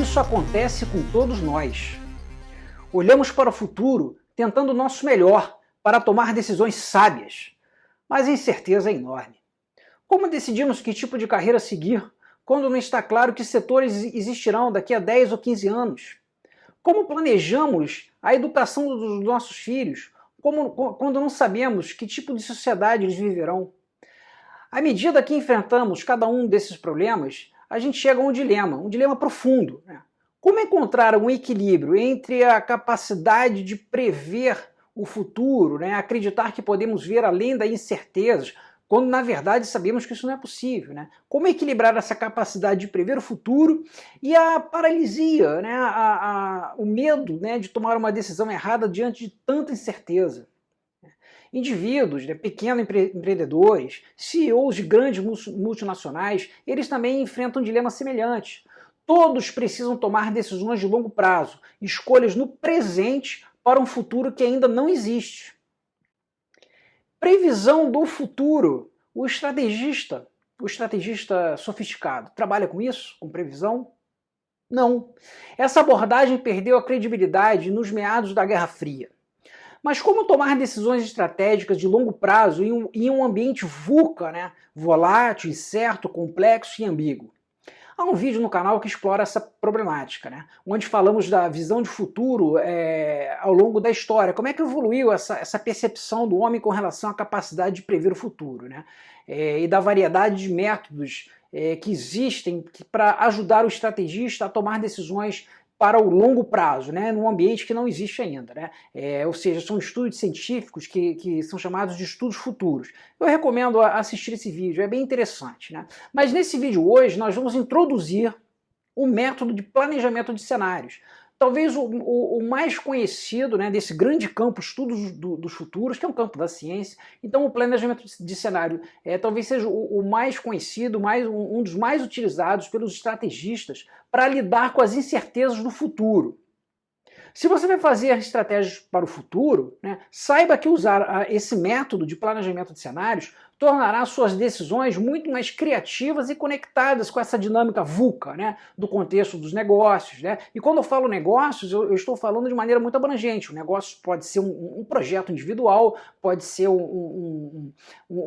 Isso acontece com todos nós. Olhamos para o futuro tentando o nosso melhor para tomar decisões sábias, mas a incerteza é enorme. Como decidimos que tipo de carreira seguir quando não está claro que setores existirão daqui a 10 ou 15 anos? Como planejamos a educação dos nossos filhos quando não sabemos que tipo de sociedade eles viverão? À medida que enfrentamos cada um desses problemas, a gente chega a um dilema profundo, né? Como encontrar um equilíbrio entre a capacidade de prever o futuro, né? Acreditar que podemos ver além das incertezas, quando na verdade sabemos que isso não é possível, né? Como equilibrar essa capacidade de prever o futuro e a paralisia, né? O medo, né, de tomar uma decisão errada diante de tanta incerteza. Indivíduos, né, pequenos empreendedores, CEOs de grandes multinacionais, eles também enfrentam dilemas semelhantes. Todos precisam tomar decisões de longo prazo, escolhas no presente para um futuro que ainda não existe. Previsão do futuro. O estrategista sofisticado, trabalha com isso? Com previsão? Não. Essa abordagem perdeu a credibilidade nos meados da Guerra Fria. Mas como tomar decisões estratégicas de longo prazo em um ambiente VUCA, né? Volátil, incerto, complexo e ambíguo? Há um vídeo no canal que explora essa problemática, né? Onde falamos da visão de futuro ao longo da história. Como é que evoluiu essa percepção do homem com relação à capacidade de prever o futuro, né? E da variedade de métodos que existem para ajudar o estrategista a tomar decisões para o longo prazo, né, num ambiente que não existe ainda, né? Ou seja, são estudos científicos que são chamados de estudos futuros. Eu recomendo assistir esse vídeo, é bem interessante, né? Mas nesse vídeo hoje nós vamos introduzir o método de planejamento de cenários. Talvez o mais conhecido, né, desse grande campo, estudos dos futuros, que é um campo da ciência. Então o planejamento de cenário talvez seja o mais conhecido, um dos mais utilizados pelos estrategistas para lidar com as incertezas do futuro. Se você vai fazer estratégias para o futuro, né, saiba que usar esse método de planejamento de cenários tornará suas decisões muito mais criativas e conectadas com essa dinâmica VUCA, né, do contexto dos negócios, né? E quando eu falo negócios, eu estou falando de maneira muito abrangente. O negócio pode ser um projeto individual, pode ser um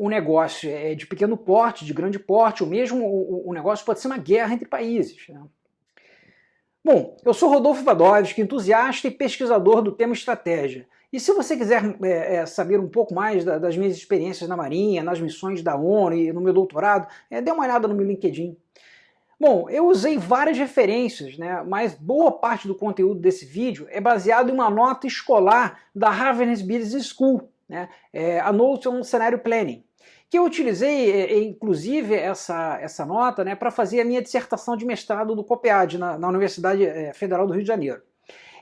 negócio de pequeno porte, de grande porte, ou mesmo o negócio pode ser uma guerra entre países, né? Bom, eu sou Rodolfo Vadovski, entusiasta e pesquisador do tema estratégia. E se você quiser saber um pouco mais das minhas experiências na Marinha, nas missões da ONU e no meu doutorado, dê uma olhada no meu LinkedIn. Bom, eu usei várias referências, né, mas boa parte do conteúdo desse vídeo é baseado em uma nota escolar da Harvard Business School, né, a Notes on Scenario Planning, que eu utilizei, inclusive, essa nota, né, para fazer a minha dissertação de mestrado do COPEAD, na Universidade Federal do Rio de Janeiro.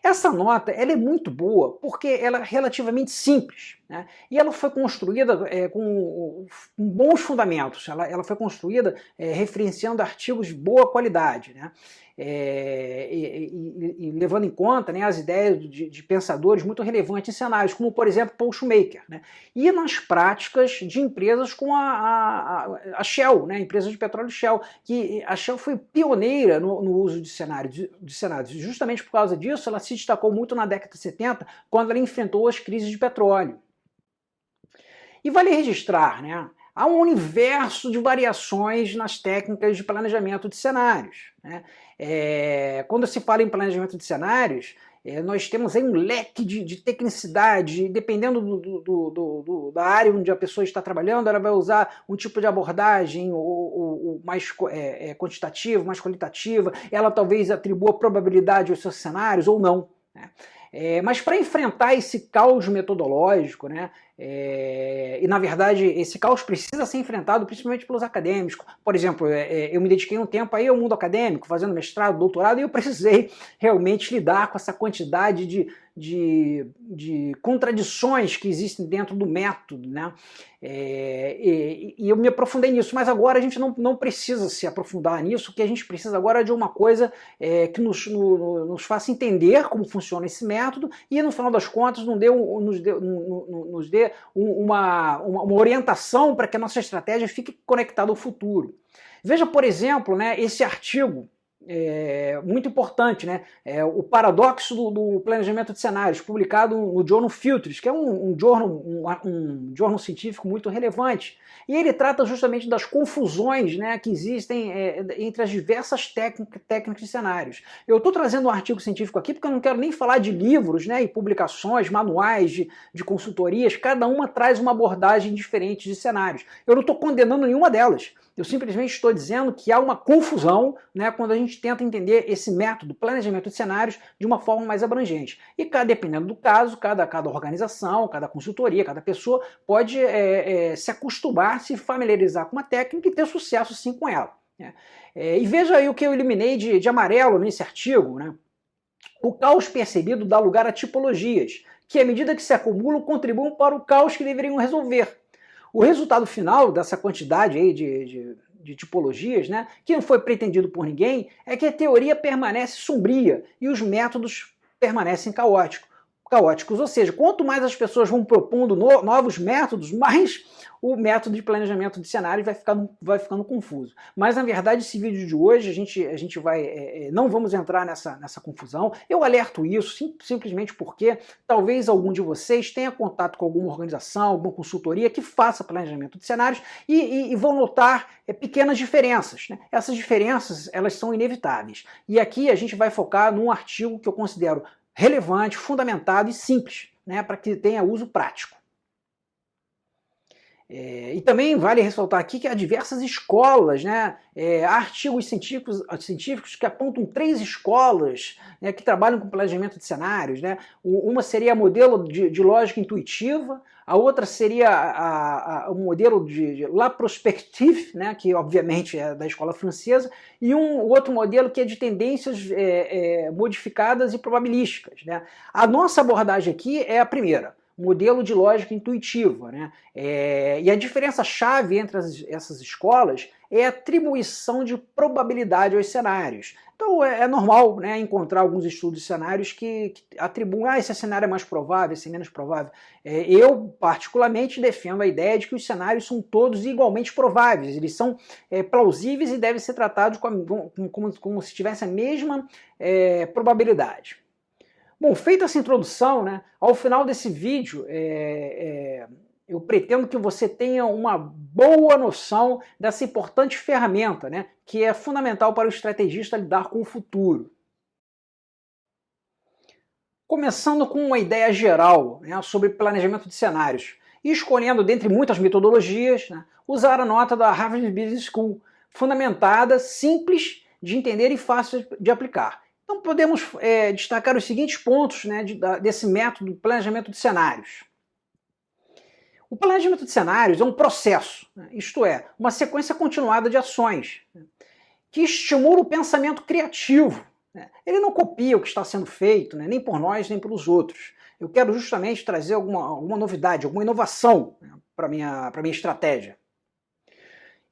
Essa nota ela é muito boa porque ela é relativamente simples, né? E ela foi construída com bons fundamentos, ela foi construída referenciando artigos de boa qualidade, né? E levando em conta, né, as ideias de pensadores muito relevantes em cenários, como por exemplo Paul Shoemaker, né? E nas práticas de empresas como a Shell, né, a empresa de petróleo Shell, que a Shell foi pioneira no uso de cenários, justamente por causa disso ela se destacou muito na década de 70, quando ela enfrentou as crises de petróleo. E vale registrar, né, há um universo de variações nas técnicas de planejamento de cenários, né? Quando se fala em planejamento de cenários, nós temos aí um leque de tecnicidade, dependendo da área onde a pessoa está trabalhando, ela vai usar um tipo de abordagem ou mais quantitativa, mais qualitativa, ela talvez atribua probabilidade aos seus cenários ou não, né? Mas para enfrentar esse caos metodológico, né, e na verdade esse caos precisa ser enfrentado principalmente pelos acadêmicos. Por exemplo, eu me dediquei um tempo aí ao mundo acadêmico, fazendo mestrado, doutorado, e eu precisei realmente lidar com essa quantidade de contradições que existem dentro do método, né? E eu me aprofundei nisso, mas agora a gente não precisa se aprofundar nisso. O que a gente precisa agora é de uma coisa que nos faça entender como funciona esse método e no final das contas nos dê uma orientação para que a nossa estratégia fique conectada ao futuro. Veja, por exemplo, né, esse artigo muito importante, né? O paradoxo do planejamento de cenários, publicado no Journal Futures, que é um journal científico muito relevante. E ele trata justamente das confusões, né, que existem entre as diversas técnicas de cenários. Eu estou trazendo um artigo científico aqui porque eu não quero nem falar de livros, né, e publicações, manuais de consultorias, cada uma traz uma abordagem diferente de cenários. Eu não estou condenando nenhuma delas. Eu simplesmente estou dizendo que há uma confusão, né, quando a gente tenta entender esse método, planejamento de cenários, de uma forma mais abrangente. E dependendo do caso, cada organização, cada consultoria, cada pessoa pode se acostumar, se familiarizar com uma técnica e ter sucesso sim com ela. Né? E veja aí o que eu eliminei de amarelo nesse artigo. Né? O caos percebido dá lugar a tipologias, que à medida que se acumulam contribuem para o caos que deveriam resolver. O resultado final dessa quantidade aí de tipologias, né, que não foi pretendido por ninguém, é que a teoria permanece sombria e os métodos permanecem caóticos. Ou seja, quanto mais as pessoas vão propondo novos métodos, mais o método de planejamento de cenário vai ficando confuso. Mas, na verdade, esse vídeo de hoje, a gente vai... não vamos entrar nessa confusão. Eu alerto isso simplesmente porque talvez algum de vocês tenha contato com alguma organização, alguma consultoria que faça planejamento de cenários e vão notar pequenas diferenças. Né? Essas diferenças, elas são inevitáveis. E aqui a gente vai focar num artigo que eu considero relevante, fundamentado e simples, né, para que tenha uso prático. E também vale ressaltar aqui que há diversas escolas, né? Há artigos científicos que apontam 3 escolas, né, que trabalham com planejamento de cenários. Né? Uma seria modelo de lógica intuitiva, a outra seria o modelo de La Prospective, né, que obviamente é da escola francesa, e o outro modelo que é de tendências modificadas e probabilísticas. Né? A nossa abordagem aqui é a primeira, modelo de lógica intuitiva. Né? E a diferença-chave entre essas escolas é a atribuição de probabilidade aos cenários. Então é normal, né, encontrar alguns estudos de cenários que atribuem, esse cenário é mais provável, esse é menos provável. Eu, particularmente, defendo a ideia de que os cenários são todos igualmente prováveis, eles são plausíveis e devem ser tratados como se tivessem a mesma probabilidade. Bom, feita essa introdução, né, ao final desse vídeo, eu pretendo que você tenha uma boa noção dessa importante ferramenta, né, que é fundamental para o estrategista lidar com o futuro. Começando com uma ideia geral, né, sobre planejamento de cenários, e escolhendo, dentre muitas metodologias, né, usar a nota da Harvard Business School, fundamentada, simples de entender e fácil de aplicar. Então podemos destacar os seguintes pontos, né, desse método de planejamento de cenários. O planejamento de cenários é um processo, né, isto é, uma sequência continuada de ações, né, que estimula o pensamento criativo. Né. Ele não copia o que está sendo feito, né, nem por nós, nem pelos outros. Eu quero justamente trazer alguma novidade, alguma inovação, né, para a minha estratégia.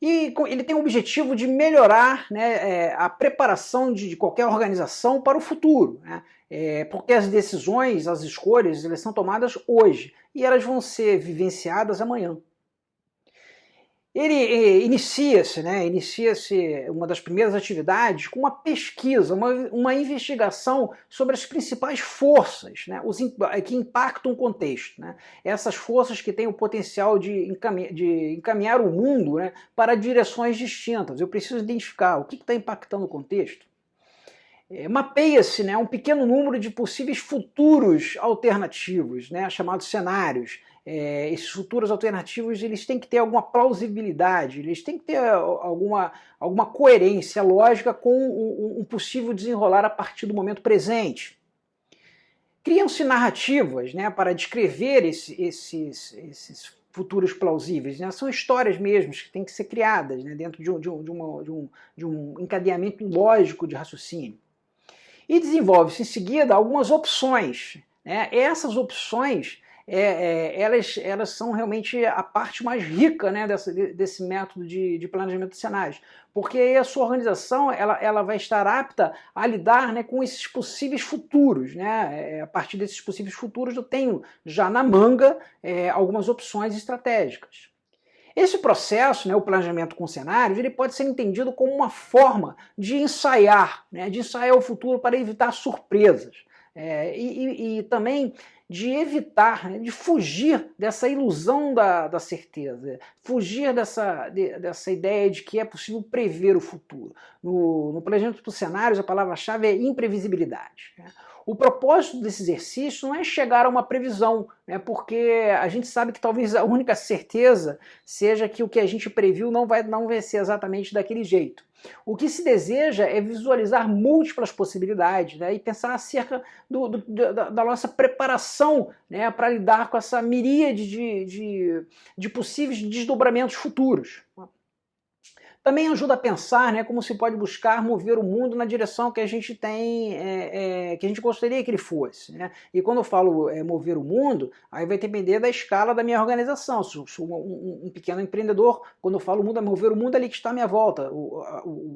E ele tem o objetivo de melhorar, né, a preparação de qualquer organização para o futuro, né, porque as decisões, as escolhas, elas são tomadas hoje e elas vão ser vivenciadas amanhã. Ele inicia-se uma das primeiras atividades com uma pesquisa, uma investigação sobre as principais forças, né, que impactam o contexto. Né, essas forças que têm o potencial de encaminhar o mundo, né, para direções distintas. Eu preciso identificar o que está impactando o contexto. Mapeia-se, né, um pequeno número de possíveis futuros alternativos, né, chamados cenários. Esses futuros alternativos, eles têm que ter alguma plausibilidade, eles têm que ter alguma coerência lógica com um possível desenrolar a partir do momento presente. Criam-se narrativas, né, para descrever esses futuros plausíveis. Né? São histórias mesmas que têm que ser criadas, né, dentro de um encadeamento lógico de raciocínio. E desenvolve-se em seguida algumas opções. Né? Essas opções elas são realmente a parte mais rica, né, desse método de planejamento de cenários, porque aí a sua organização ela vai estar apta a lidar, né, com esses possíveis futuros. Né? A partir desses possíveis futuros eu tenho já na manga algumas opções estratégicas. Esse processo, né, o planejamento com cenários, ele pode ser entendido como uma forma de ensaiar, né, de ensaiar o futuro para evitar surpresas. E também de evitar, né, de fugir dessa ilusão da certeza, fugir dessa ideia de que é possível prever o futuro. No planejamento por cenários, a palavra-chave é imprevisibilidade, né? O propósito desse exercício não é chegar a uma previsão, né, porque a gente sabe que talvez a única certeza seja que o que a gente previu não vai ser exatamente daquele jeito. O que se deseja é visualizar múltiplas possibilidades, né, e pensar acerca da nossa preparação, né, para lidar com essa miríade de possíveis desdobramentos futuros. Também ajuda a pensar, né, como se pode buscar mover o mundo na direção que a gente tem, que a gente gostaria que ele fosse, né? E quando eu falo mover o mundo, aí vai depender da escala da minha organização. Se eu sou um pequeno empreendedor, quando eu falo mundo, é mover o mundo ali que está à minha volta,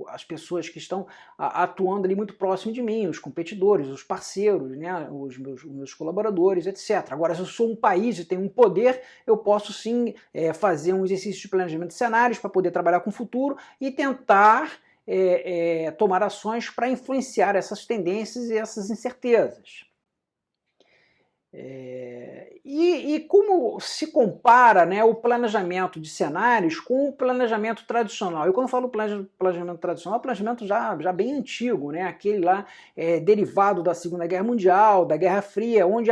as pessoas que estão atuando ali muito próximo de mim, os competidores, os parceiros, né, os meus colaboradores, etc. Agora, se eu sou um país e tenho um poder, eu posso sim fazer um exercício de planejamento de cenários para poder trabalhar com o futuro e tentar tomar ações para influenciar essas tendências e essas incertezas. E como se compara, né, o planejamento de cenários com o planejamento tradicional? E quando eu falo planejamento tradicional, é um planejamento já bem antigo, né, aquele lá derivado da Segunda Guerra Mundial, da Guerra Fria, onde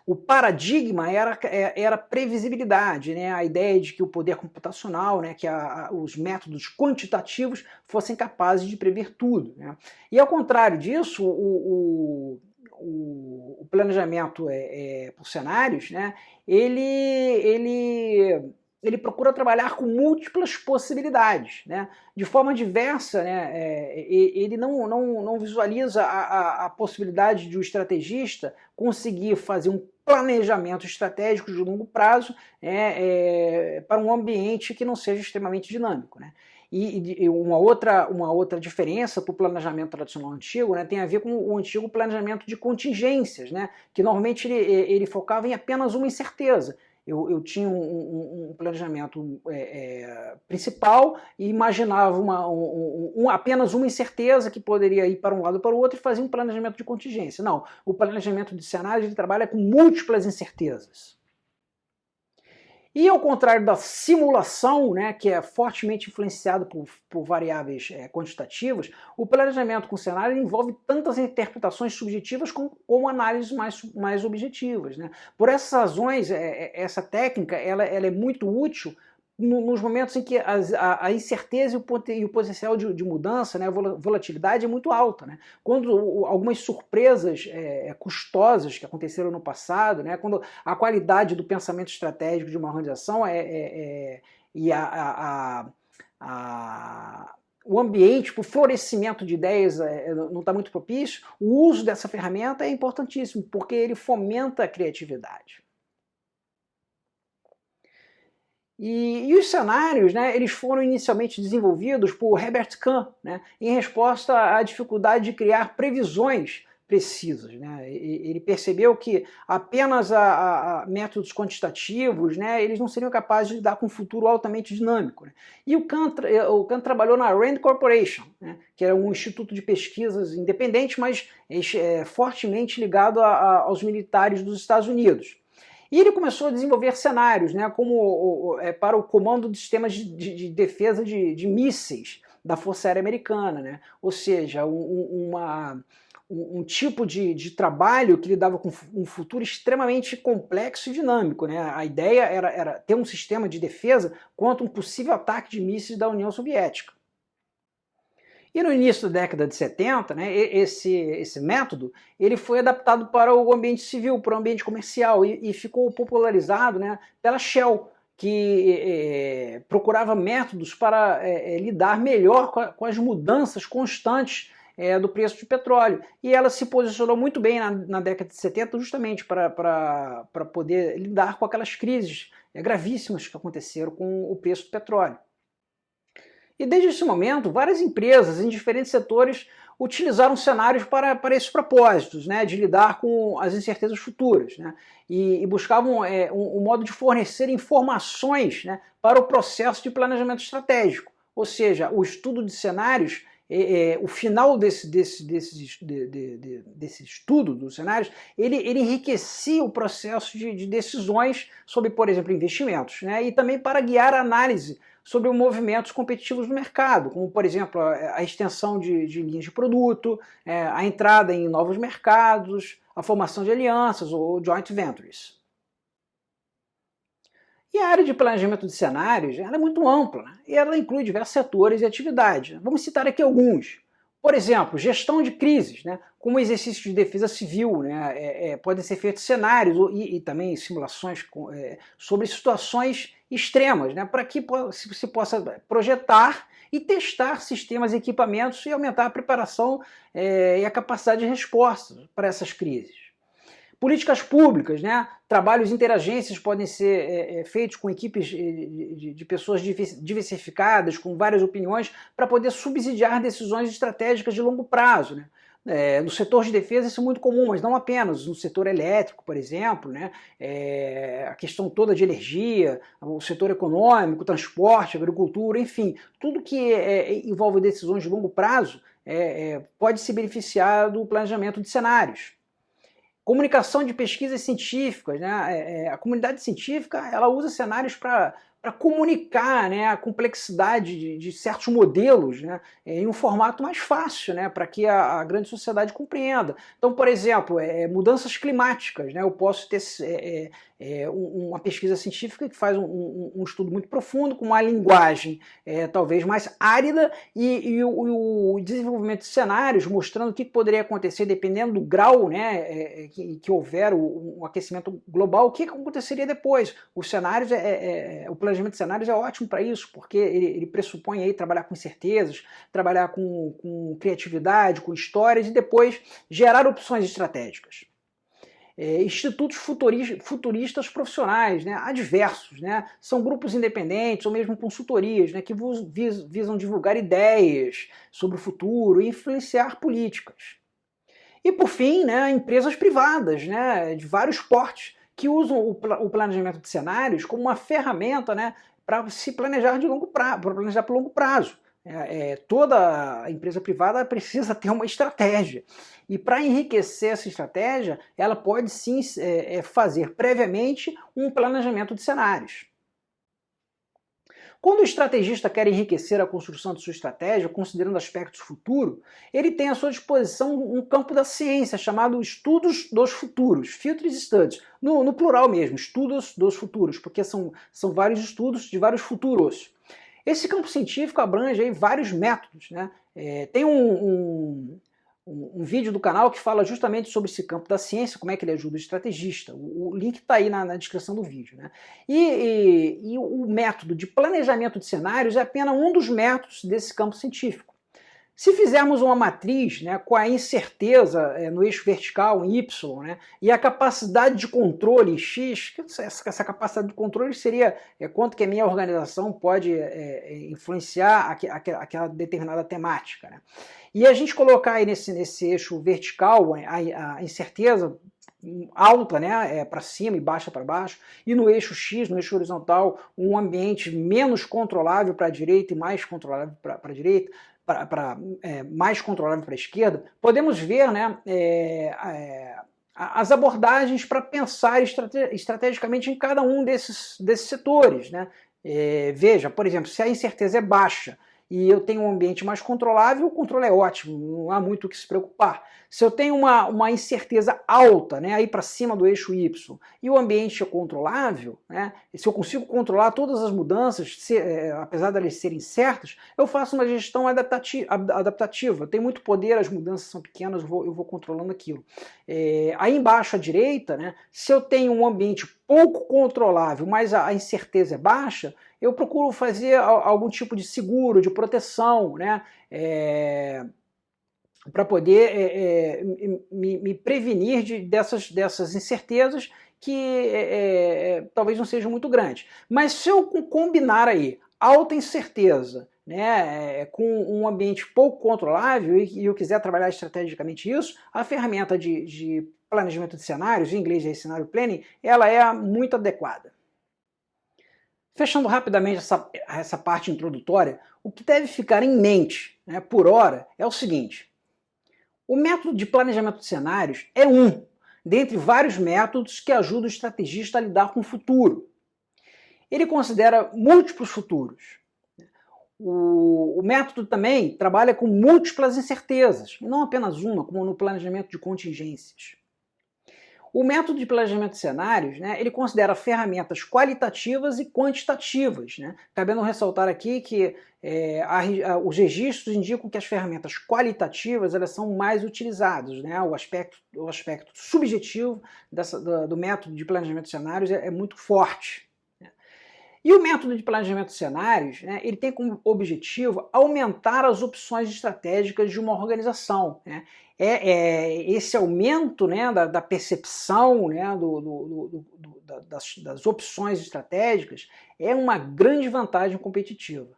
o paradigma era previsibilidade, né, a ideia de que o poder computacional, né, que os métodos quantitativos fossem capazes de prever tudo, né? E ao contrário disso, o planejamento por cenários, né, ele procura trabalhar com múltiplas possibilidades, né? De forma diversa, né, ele não visualiza a possibilidade de um estrategista conseguir fazer um planejamento estratégico de longo prazo para um ambiente que não seja extremamente dinâmico, né? E uma outra diferença para o planejamento tradicional antigo, né, tem a ver com o antigo planejamento de contingências, né, que normalmente ele focava em apenas uma incerteza. Eu tinha um planejamento principal e imaginava apenas uma incerteza que poderia ir para um lado ou para o outro e fazia um planejamento de contingência. Não, o planejamento de cenários ele trabalha com múltiplas incertezas. E ao contrário da simulação, né, que é fortemente influenciado por variáveis quantitativas, o planejamento com cenário envolve tantas interpretações subjetivas como análises mais objetivas, né? Por essas razões, essa técnica ela é muito útil nos momentos em que a incerteza e o potencial de mudança, né, a volatilidade é muito alta, né? Quando algumas surpresas custosas que aconteceram no passado, né, quando a qualidade do pensamento estratégico de uma organização e o ambiente para o florescimento de ideias não está muito propício, o uso dessa ferramenta é importantíssimo, porque ele fomenta a criatividade. E os cenários, né, eles foram inicialmente desenvolvidos por Herbert Kahn, né, em resposta à dificuldade de criar previsões precisas, né? Ele percebeu que apenas métodos quantitativos, né, eles não seriam capazes de lidar com um futuro altamente dinâmico, né? E o Kahn trabalhou na Rand Corporation, né, que era um instituto de pesquisas independente, mas fortemente ligado aos militares dos Estados Unidos. E ele começou a desenvolver cenários, né, como para o comando de sistemas de defesa de mísseis da Força Aérea Americana, né? Ou seja, um tipo de trabalho que lidava com um futuro extremamente complexo e dinâmico, né? A ideia era ter um sistema de defesa contra um possível ataque de mísseis da União Soviética. E no início da década de 70, né, esse método ele foi adaptado para o ambiente civil, para o ambiente comercial e ficou popularizado, né, pela Shell, que procurava métodos para lidar melhor com as mudanças constantes do preço de petróleo. E ela se posicionou muito bem na década de 70 justamente para poder lidar com aquelas crises gravíssimas que aconteceram com o preço do petróleo. E desde esse momento, várias empresas em diferentes setores utilizaram cenários para esses propósitos, né, de lidar com as incertezas futuras, né, e buscavam um modo de fornecer informações, né, para o processo de planejamento estratégico. Ou seja, o estudo de cenários, o final desse estudo dos cenários, ele enriquecia o processo de decisões sobre, por exemplo, investimentos, né, e também para guiar a análise sobre movimentos competitivos no mercado, como, por exemplo, a extensão de linhas de produto, a entrada em novos mercados, a formação de alianças ou joint ventures. E a área de planejamento de cenários ela é muito ampla, né? E ela inclui diversos setores e atividades. Vamos citar aqui alguns. Por exemplo, gestão de crises, né? Como exercício de defesa civil, né? Podem ser feitos cenários e também simulações sobre situações extremas, né? Para que se possa projetar e testar sistemas e equipamentos e aumentar a preparação e a capacidade de resposta para essas crises. Políticas públicas, né? Trabalhos interagências podem ser feitos com equipes de pessoas diversificadas, com várias opiniões, para poder subsidiar decisões estratégicas de longo prazo, né? No setor de defesa isso é muito comum, mas não apenas. No setor elétrico, por exemplo, né? A questão toda de energia, o setor econômico, transporte, agricultura, enfim, tudo que envolve decisões de longo prazo pode se beneficiar do planejamento de cenários. Comunicação de pesquisas científicas, né? A comunidade científica ela usa cenários para comunicar, né, a complexidade de certos modelos, né, em um formato mais fácil, né, para que a grande sociedade compreenda. Então, por exemplo, mudanças climáticas, né, eu posso ter uma pesquisa científica que faz um estudo muito profundo, com uma linguagem talvez mais árida, e o desenvolvimento de cenários mostrando o que poderia acontecer dependendo do grau, né, que houver um aquecimento global, o que aconteceria depois. Os cenários, o planejamento de cenários é ótimo para isso, porque ele pressupõe aí trabalhar com incertezas, trabalhar com criatividade, com histórias e depois gerar opções estratégicas. Institutos futuristas profissionais, né? Há diversos, né? São grupos independentes ou mesmo consultorias, né? Que visam divulgar ideias sobre o futuro e influenciar políticas. E por fim, né, empresas privadas, né, de vários portes que usam o planejamento de cenários como uma ferramenta, né, para se planejar de longo prazo, para planejar por longo prazo. Toda empresa privada precisa ter uma estratégia. E para enriquecer essa estratégia, ela pode sim fazer previamente um planejamento de cenários. Quando o estrategista quer enriquecer a construção de sua estratégia, considerando aspectos futuros, ele tem à sua disposição um campo da ciência chamado estudos dos futuros, future studies, no plural mesmo, estudos dos futuros, porque são vários estudos de vários futuros. Esse campo científico abrange aí vários métodos, né? Tem um vídeo do canal que fala justamente sobre esse campo da ciência, como é que ele ajuda o estrategista. O link está aí na descrição do vídeo, né? E o método de planejamento de cenários é apenas um dos métodos desse campo científico. Se fizermos uma matriz, né, com a incerteza no eixo vertical, em Y, né, e a capacidade de controle em X, essa capacidade de controle seria quanto que a minha organização pode influenciar aquela determinada temática, né? E a gente colocar aí nesse eixo vertical a incerteza alta, né, para cima e baixa para baixo, e no eixo X, no eixo horizontal, um ambiente menos controlável para a direita e mais controlável para a direita, mais controlável para a esquerda, podemos ver, né, as abordagens para pensar estrategicamente em cada um desses setores, né? Veja, por exemplo, se a incerteza é baixa e eu tenho um ambiente mais controlável, o controle é ótimo, não há muito o que se preocupar. Se eu tenho uma incerteza alta, né, aí para cima do eixo Y, e o ambiente é controlável, né, se eu consigo controlar todas as mudanças, apesar de elas serem certas, eu faço uma gestão adaptativa. Tem muito poder, as mudanças são pequenas, eu vou controlando aquilo. Aí embaixo à direita, né, se eu tenho um ambiente pouco controlável, mas a incerteza é baixa, eu procuro fazer algum tipo de seguro, de proteção, né, para poder me prevenir dessas incertezas que talvez não sejam muito grandes. Mas se eu combinar aí alta incerteza né, com um ambiente pouco controlável e eu quiser trabalhar estrategicamente isso, a ferramenta de planejamento de cenários, em inglês é Scenario Planning, ela é muito adequada. Fechando rapidamente essa parte introdutória, o que deve ficar em mente, né, por hora é o seguinte: o método de planejamento de cenários é um dentre vários métodos que ajudam o estrategista a lidar com o futuro. Ele considera múltiplos futuros. O método também trabalha com múltiplas incertezas, e não apenas uma, como no planejamento de contingências. O método de planejamento de cenários, né, ele considera ferramentas qualitativas e quantitativas, né, cabendo ressaltar aqui que os registros indicam que as ferramentas qualitativas elas são mais utilizadas, né, o aspecto subjetivo do método de planejamento de cenários é muito forte. E o método de planejamento de cenários, né, ele tem como objetivo aumentar as opções estratégicas de uma organização, né? Esse aumento, né, da percepção, né, das opções estratégicas é uma grande vantagem competitiva.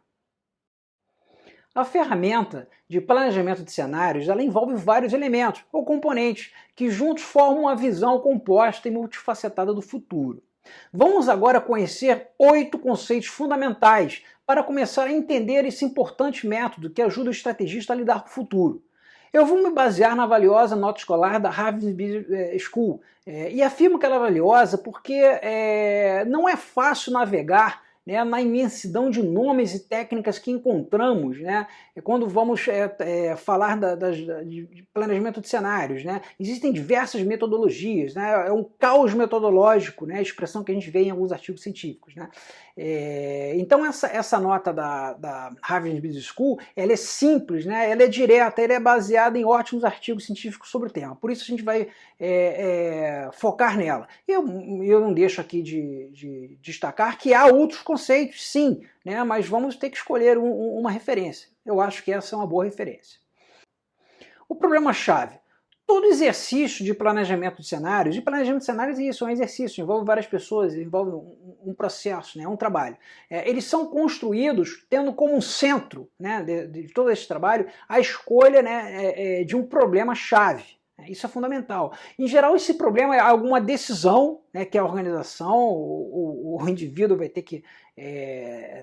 A ferramenta de planejamento de cenários ela envolve vários elementos ou componentes que juntos formam uma visão composta e multifacetada do futuro. Vamos agora conhecer 8 conceitos fundamentais para começar a entender esse importante método que ajuda o estrategista a lidar com o futuro. Eu vou me basear na valiosa nota escolar da Harvard Business School e afirmo que ela é valiosa porque não é fácil navegar, né, na imensidão de nomes e técnicas que encontramos, né, quando vamos falar de planejamento de cenários. Né. Existem diversas metodologias, né, é um caos metodológico, né, a expressão que a gente vê em alguns artigos científicos. Né. Então essa nota da Harvard Business School ela é simples, né, ela é direta, ela é baseada em ótimos artigos científicos sobre o tema, por isso a gente vai focar nela. Eu não deixo aqui de destacar que há outros conceitos, sim, né, mas vamos ter que escolher uma referência. Eu acho que essa é uma boa referência. O problema-chave. Todo exercício de planejamento de cenários, é isso, é um exercício, envolve várias pessoas, envolve um processo, né, um trabalho. Eles são construídos tendo como centro, né, de todo esse trabalho a escolha, né, de um problema-chave. Isso é fundamental. Em geral, esse problema é alguma decisão, né, que a organização, o indivíduo vai ter que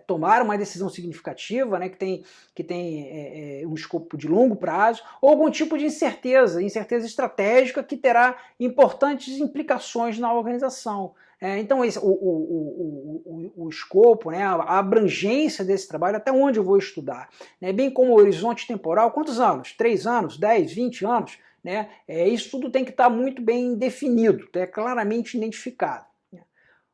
tomar uma decisão significativa, né, que tem um escopo de longo prazo, ou algum tipo de incerteza estratégica que terá importantes implicações na organização. Então, o escopo, né, a abrangência desse trabalho, até onde eu vou estudar, né, bem como o horizonte temporal, quantos anos? 3 anos, 10, 20 anos? Né? Isso tudo tem que estar muito bem definido, claramente identificado.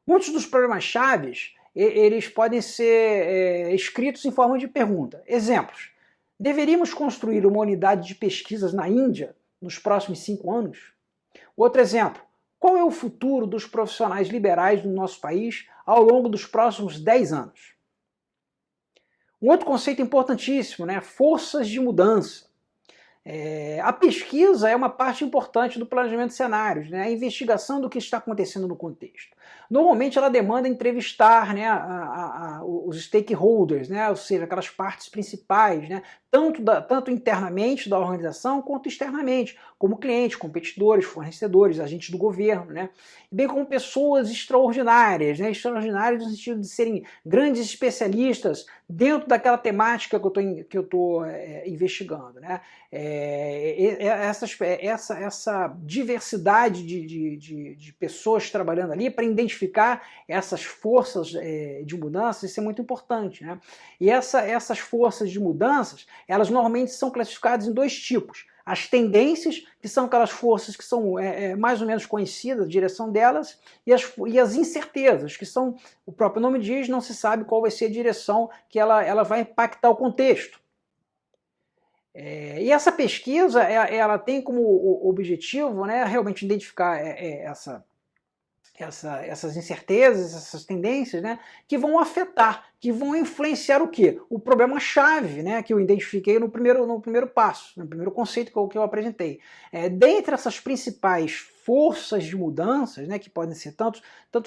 Muitos dos problemas-chave eles podem ser escritos em forma de pergunta. Exemplos. Deveríamos construir uma unidade de pesquisas na Índia nos próximos 5 anos? Outro exemplo. Qual é o futuro dos profissionais liberais do nosso país ao longo dos próximos 10 anos? Um outro conceito importantíssimo, né? Forças de mudança. A pesquisa é uma parte importante do planejamento de cenários, né? A investigação do que está acontecendo no contexto. Normalmente ela demanda entrevistar, né, os stakeholders, né? Ou seja, aquelas partes principais, né? Tanto internamente da organização quanto externamente, como clientes, competidores, fornecedores, agentes do governo, né? Bem como pessoas extraordinárias, né? Extraordinárias no sentido de serem grandes especialistas dentro daquela temática que eu estou investigando, né? Essa diversidade de pessoas trabalhando ali para identificar essas forças de mudança, isso é muito importante, né? E essas forças de mudanças, elas normalmente são classificadas em 2 tipos. As tendências, que são aquelas forças que são mais ou menos conhecidas, a direção delas, e as incertezas, que são, o próprio nome diz, não se sabe qual vai ser a direção que ela vai impactar o contexto. E essa pesquisa, ela tem como objetivo, né, realmente identificar essas incertezas, essas tendências, né, que vão afetar, que vão influenciar o quê? O problema-chave, né, que eu identifiquei no primeiro passo, no primeiro conceito que eu apresentei. Dentre essas principais forças de mudanças, né, que podem ser tanto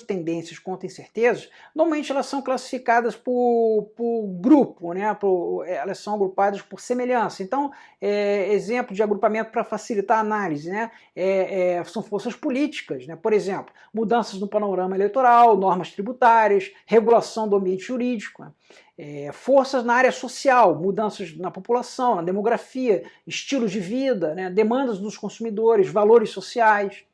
tendências quanto incertezas, normalmente elas são classificadas por grupo, né, elas são agrupadas por semelhança. Então, exemplo de agrupamento para facilitar a análise, né, são forças políticas, né, por exemplo, mudanças no panorama eleitoral, normas tributárias, regulação do ambiente jurídico, né, forças na área social, mudanças na população, na demografia, estilos de vida, né, demandas dos consumidores, valores sociais,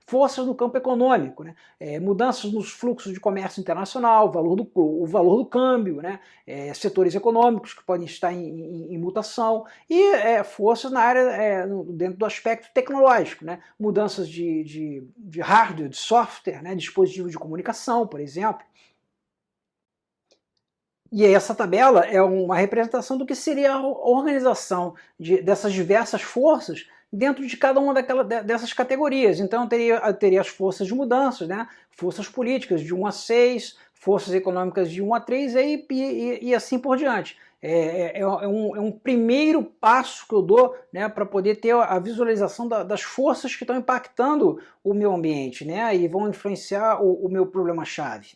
forças no campo econômico, né, mudanças nos fluxos de comércio internacional, o valor do câmbio, né, setores econômicos que podem estar em mutação, e forças na área, dentro do aspecto tecnológico, né, mudanças de hardware, de software, né, dispositivos de comunicação, por exemplo. E essa tabela é uma representação do que seria a organização dessas diversas forças dentro de cada uma dessas categorias. Então teria as forças de mudanças, né? Forças políticas de 1 a 6, forças econômicas de 1 a 3 e assim por diante. É um primeiro passo que eu dou, né, para poder ter a visualização das forças que estão impactando o meu ambiente, né, e vão influenciar o meu problema-chave.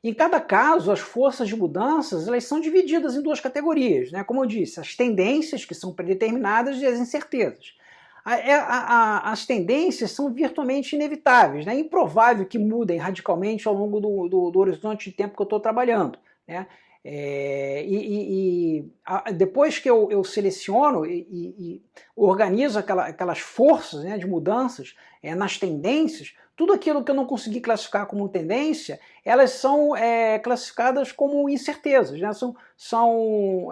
Em cada caso, as forças de mudanças elas são divididas em duas categorias, né? Como eu disse, as tendências, que são predeterminadas, e as incertezas. As tendências são virtualmente inevitáveis, né? É improvável que mudem radicalmente ao longo do horizonte de tempo que eu estou trabalhando, né? Depois que eu seleciono e organizo aquelas forças, né, de mudanças nas tendências, tudo aquilo que eu não consegui classificar como tendência, elas são classificadas como incertezas, né? São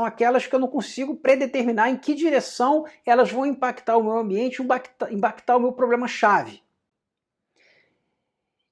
aquelas que eu não consigo predeterminar em que direção elas vão impactar o meu ambiente, impactar o meu problema-chave.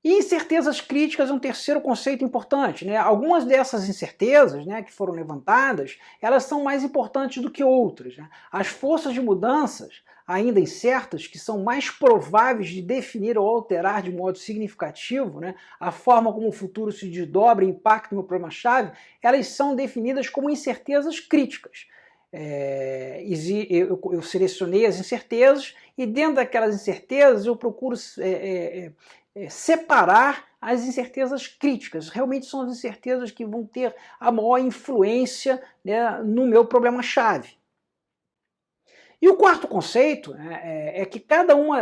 E incertezas críticas é um terceiro conceito importante, né? Algumas dessas incertezas, né, que foram levantadas, elas são mais importantes do que outras, né? As forças de mudanças, ainda incertas, que são mais prováveis de definir ou alterar de modo significativo, né, a forma como o futuro se desdobra e impacta no problema-chave, elas são definidas como incertezas críticas. Eu selecionei as incertezas e dentro daquelas incertezas eu procuro separar as incertezas críticas. Realmente são as incertezas que vão ter a maior influência, né, no meu problema-chave. E o quarto conceito é que cada uma.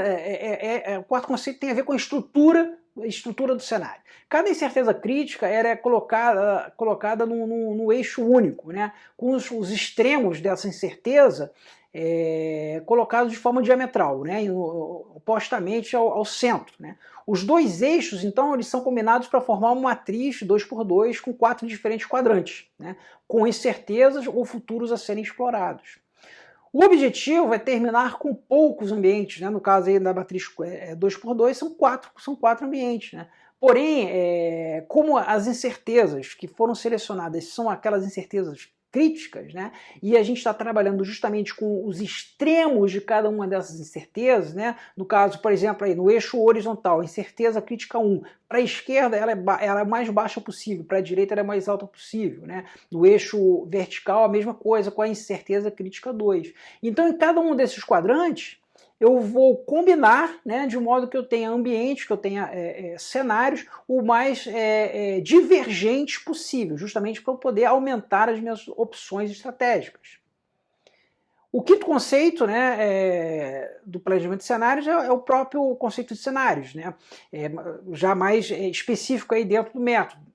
O quarto conceito tem a ver com a estrutura do cenário. Cada incerteza crítica era colocada no eixo único, né, com os extremos dessa incerteza colocados de forma diametral, né, opostamente ao centro, né. Os dois eixos, então, eles são combinados para formar uma matriz 2x2 com 4 diferentes quadrantes, né, com incertezas ou futuros a serem explorados. O objetivo é terminar com poucos ambientes, né? No caso aí da matriz 2x2 são quatro ambientes, né? Porém, como as incertezas que foram selecionadas são aquelas incertezas críticas, né? E a gente está trabalhando justamente com os extremos de cada uma dessas incertezas, né? No caso, por exemplo, aí, no eixo horizontal, incerteza crítica 1, para a esquerda ela é a mais baixa possível, para a direita ela é a mais alta possível, né? No eixo vertical a mesma coisa, com a incerteza crítica 2. Então, em cada um desses quadrantes, eu vou combinar, né, de modo que eu tenha ambientes, que eu tenha cenários o mais divergentes possível, justamente para eu poder aumentar as minhas opções estratégicas. O quinto conceito, né, do planejamento de cenários é o próprio conceito de cenários, né, já mais específico aí dentro do método.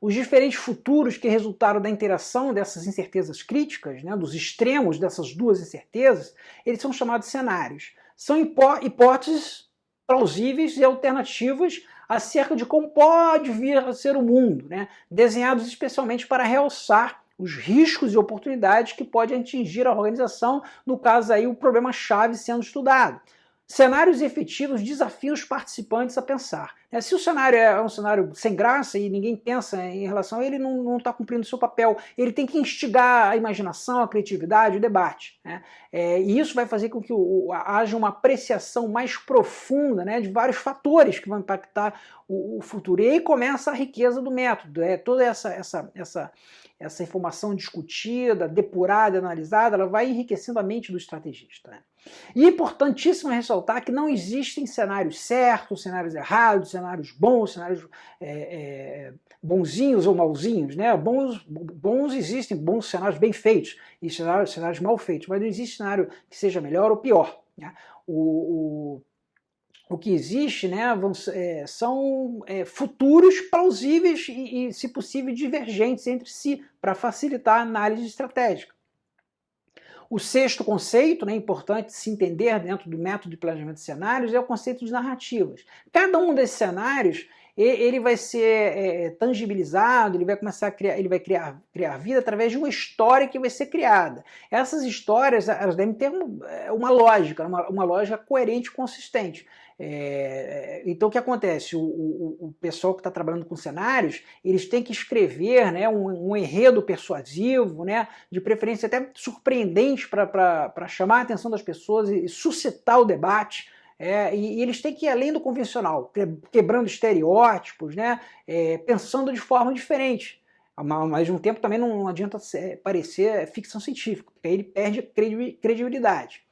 Os diferentes futuros que resultaram da interação dessas incertezas críticas, né, dos extremos dessas duas incertezas, eles são chamados de cenários. São hipóteses plausíveis e alternativas acerca de como pode vir a ser o mundo, né, desenhados especialmente para realçar os riscos e oportunidades que podem atingir a organização, no caso aí o problema-chave sendo estudado. Cenários efetivos desafiam os participantes a pensar. Se o cenário é um cenário sem graça e ninguém pensa em relação a ele, não está cumprindo o seu papel. Ele tem que instigar a imaginação, a criatividade, o debate, né? E isso vai fazer com que haja uma apreciação mais profunda, né, de vários fatores que vão impactar o futuro. E aí começa a riqueza do método. Toda essa informação discutida, depurada, analisada, ela vai enriquecendo a mente do estrategista, né? E é importantíssimo ressaltar que não existem cenários certos, cenários errados, cenários bons, cenários bonzinhos ou malzinhos, né? Bons existem, bons cenários bem feitos e cenários mal feitos, mas não existe cenário que seja melhor ou pior, né? O que existe, né, são futuros plausíveis e, se possível, divergentes entre si, para facilitar a análise estratégica. O sexto conceito, né, importante se entender dentro do método de planejamento de cenários, é o conceito de narrativas. Cada um desses cenários ele vai ser tangibilizado, ele vai começar a criar, ele vai criar vida através de uma história que vai ser criada. Essas histórias, elas devem ter uma lógica, uma lógica coerente e consistente. Então o que acontece? O pessoal que está trabalhando com cenários, eles têm que escrever, né, um enredo persuasivo, né, de preferência até surpreendente para chamar a atenção das pessoas e suscitar o debate. E eles têm que ir além do convencional, quebrando estereótipos, né, pensando de forma diferente. Ao mesmo tempo também não adianta parecer ficção científica, porque aí ele perde credibilidade.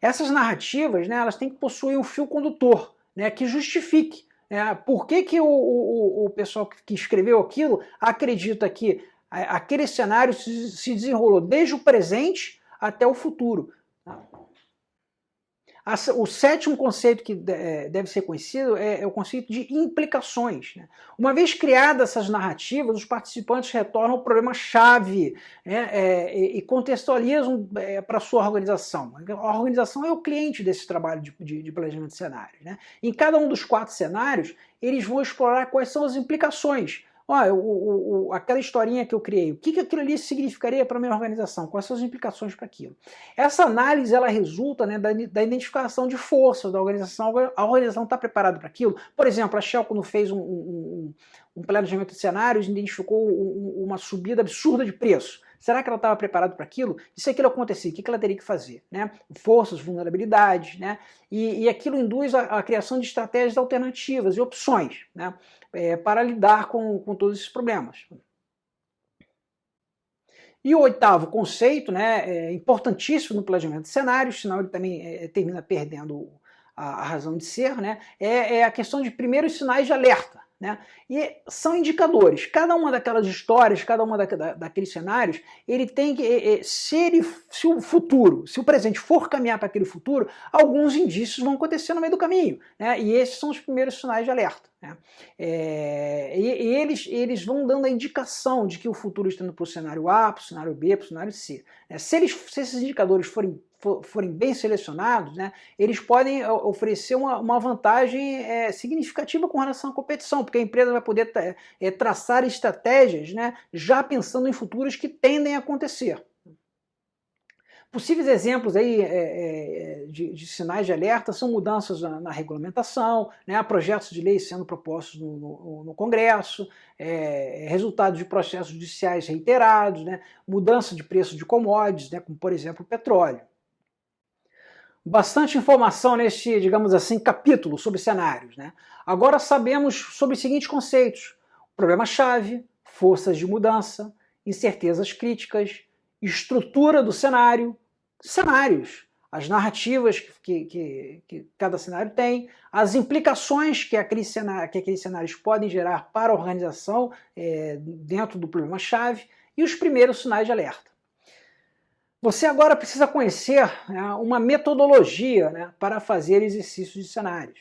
Essas narrativas, né, elas têm que possuir um fio condutor, né, que justifique, né, por que o pessoal que escreveu aquilo acredita que aquele cenário se desenrolou desde o presente até o futuro. O sétimo conceito que deve ser conhecido é o conceito de implicações, né? Uma vez criadas essas narrativas, os participantes retornam ao problema-chave, né, e contextualizam para a sua organização. A organização é o cliente desse trabalho de planejamento de cenários, né? Em cada um dos 4 cenários, eles vão explorar quais são as implicações. Aquela historinha que eu criei, o que aquilo ali significaria para a minha organização? Quais são as implicações para aquilo? Essa análise, ela resulta, né, da identificação de forças da organização. A organização está preparada para aquilo? Por exemplo, a Shell, quando fez um planejamento de cenários, identificou uma subida absurda de preço. Será que ela estava preparada para aquilo? E se aquilo acontecer, o que ela teria que fazer? Né? Forças, vulnerabilidades, né? E aquilo induz a criação de estratégias alternativas e opções, né? Para lidar com todos esses problemas. E o oitavo conceito, né, importantíssimo no planejamento de cenários, senão ele também termina perdendo a razão de ser, né, é a questão de primeiros sinais de alerta. Né? E são indicadores. Cada uma daquelas histórias, cada uma daqueles cenários, ele tem que, se o futuro, se o presente for caminhar para aquele futuro, alguns indícios vão acontecer no meio do caminho, né? E esses são os primeiros sinais de alerta. Né? Eles vão dando a indicação de que o futuro está indo para o cenário A, para o cenário B, para o cenário C. Né? Se esses indicadores forem bem selecionados, né, eles podem oferecer uma vantagem significativa com relação à competição, porque a empresa vai poder traçar estratégias, né, já pensando em futuros que tendem a acontecer. Possíveis exemplos aí de sinais de alerta são mudanças na regulamentação, né, projetos de lei sendo propostos no Congresso, resultados de processos judiciais reiterados, né, mudança de preço de commodities, né, como por exemplo o petróleo. Bastante informação neste, digamos assim, capítulo sobre cenários, né? Agora sabemos sobre os seguintes conceitos: problema-chave, forças de mudança, incertezas críticas, estrutura do cenário, cenários, as narrativas que cada cenário tem, as implicações que aqueles cenários podem gerar para a organização dentro do problema-chave e os primeiros sinais de alerta. Você agora precisa conhecer, né, uma metodologia, né, para fazer exercícios de cenários.